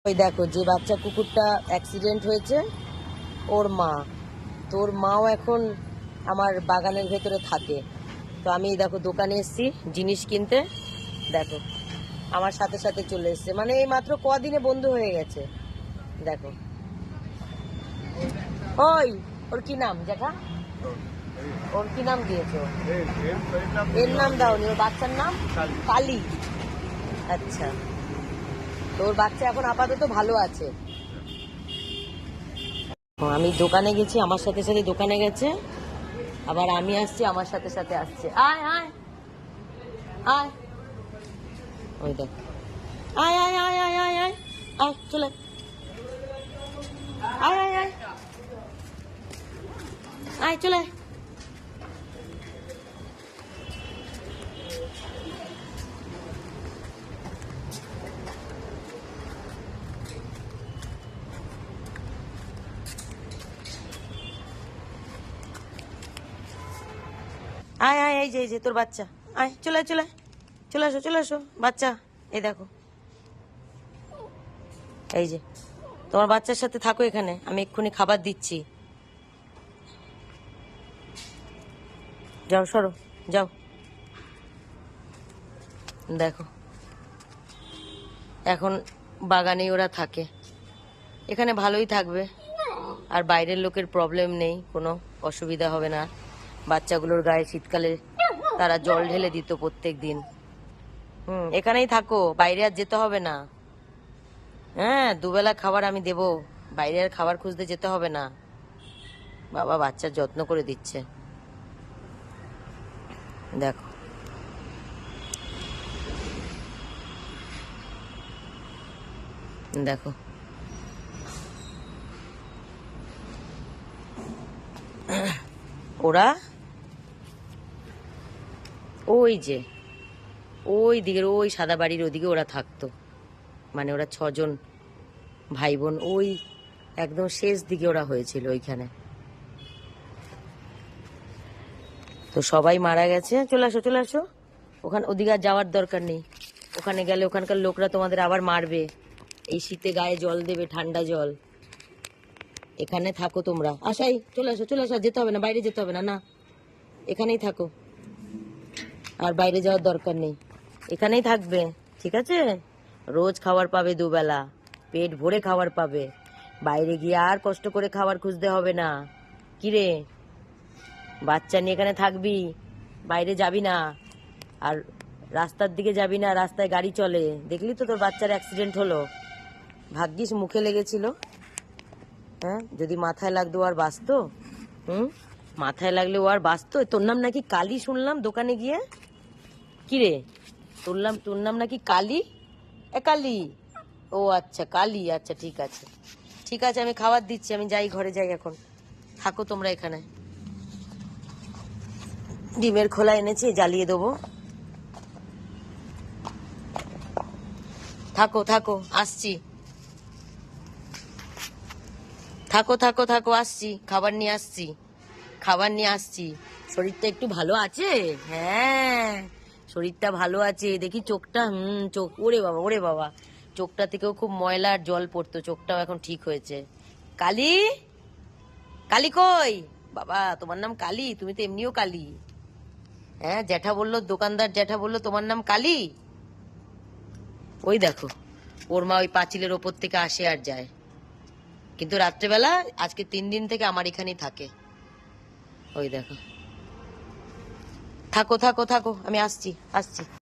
ওই দেখো যে বাচ্চা কুকুরটা অ্যাক্সিডেন্ট হয়েছে ওর মা, তোর মাও এখন আমার বাগানের ভেতরে থাকে। তো আমি দেখো দোকানে এসেছি জিনিস কিনতে, দেখো আমার সাথে সাথে চলে এসছে, মানে এই মাত্র কদিনে বন্ধু হয়ে গেছে। দেখো ওই ওর কি নাম জ্যাঠা, ওর কি নাম দিয়েছো? এর নাম দাওনি, ওর বাচ্চার নাম কালী। আচ্ছা, তোর বাচ্চা এখন আপাতত ভালো আছে। আমি দোকানে গেছি, আমার সাথে সাথে দোকানে গেছে, আবার আমি আসছি আমার সাথে সাথে আসছে। আয় আয় আয়, ওই দেখ, আয় আয় আয় আয় আয় আয় আয়, চলে আয় আয় আয় আয়, চলে আয় আয়, এই যে তোর বাচ্চা, আয় চলে চলে চলে আসো চলে আসো বাচ্চা, এই দেখো এই যে তোমার বাচ্চার সাথে থাকো এখানে, আমি এক্ষুনি খাবার দিচ্ছি। যাও সরো, যাও। দেখো এখন বাগানেই ওরা থাকে, এখানে ভালোই থাকবে, আর বাইরের লোকের প্রবলেম নেই, কোনো অসুবিধা হবে না। বাচ্চাগুলোর গায়ে শীতকালে তারা জল ঢেলে দিত প্রত্যেক দিন। এখানেই থাকো, বাইরে আর যেতে হবে না। হ্যাঁ, দুবেলা খাবার আমি দেবো, বাইরে আর খাবার খুঁজতে যেতে হবে না। বাবা বাচ্চার যত্ন করে দিচ্ছে, দেখো দেখো ওরা ওই যে ওই দিকের ওই সাদা বাড়ির ওদিকে ওরা থাকতো, মানে ওরা 6 জন ভাই বোন, ওই একদম শেষ দিকে ওরা হয়েছিল ওইখানে। তো সবাই মারা গেছে, চলে আসো চলে আসো, ওখানে ওদিকে আর যাওয়ার দরকার নেই, ওখানে গেলে ওখানকার লোকরা তোমাদের আবার মারবে, এই শীতে গায়ে জল দেবে, ঠান্ডা জল। এখানে থাকো তোমরা, আসাই চলে আসো চলে আসো, যেতে হবে না, বাইরে যেতে হবে না, না এখানেই থাকো, আর বাইরে যাওয়ার দরকার নেই, এখানেই থাকবে, ঠিক আছে? রোজ খাবার পাবে, দুবেলা পেট ভরে খাবার পাবে, বাইরে গিয়ে আর কষ্ট করে খাবার খুঁজতে হবে না। কিরে, বাচ্চা নিয়ে এখানে থাকবি, বাইরে যাবি না, আর রাস্তার দিকে যাবি না, রাস্তায় গাড়ি চলে, দেখলি তো তোর বাচ্চার অ্যাক্সিডেন্ট হলো, ভাগ্যিস মুখে লেগেছিল। হ্যাঁ, যদি মাথায় লাগতো আর বাঁচতো? মাথায় লাগলে ও আর বাঁচতো? তোর নাম নাকি কালী শুনলাম দোকানে গিয়ে, কিরে তোর নাম নাকি কালী? কালী, ও আচ্ছা কালী, আচ্ছা ঠিক আছে ঠিক আছে, আমি খাবার দিচ্ছি, আমি যাই ঘরে যাই এখন, থাকো তোমরা এখানে। ডিমের খোলা এনেছি, জ্বালিয়ে দেবো, থাকো থাকো আসছি, থাকো থাকো থাকো আসছি, খাবার নিয়ে আসছি, খাবার নিয়ে আসছি। শরীরটা একটু ভালো আছে? হ্যাঁ শরীরটা ভালো আছে, দেখি চোখটা, চোখ, ওরে বাবা ওরে বাবা, চোখটা থেকেও খুব ময়লা আর জল পড়তো, চোখটাও এখন ঠিক হয়েছে। কালী, কালী কই? বাবা তোমার নাম কালী? তুমি তো এমনিও কালী। হ্যাঁ, জ্যাঠা বললো, দোকানদার জ্যাঠা বললো তোমার নাম কালী। ওই দেখো ওর মা ওই পাঁচিলের ওপর থেকে আসে আর যায়, কিন্তু রাত্রেবেলা আজকে 3 দিন থেকে আমার এখানেই থাকে। ওই দেখো, থাকো থাকো থাকো, আমি আসছি আসছি।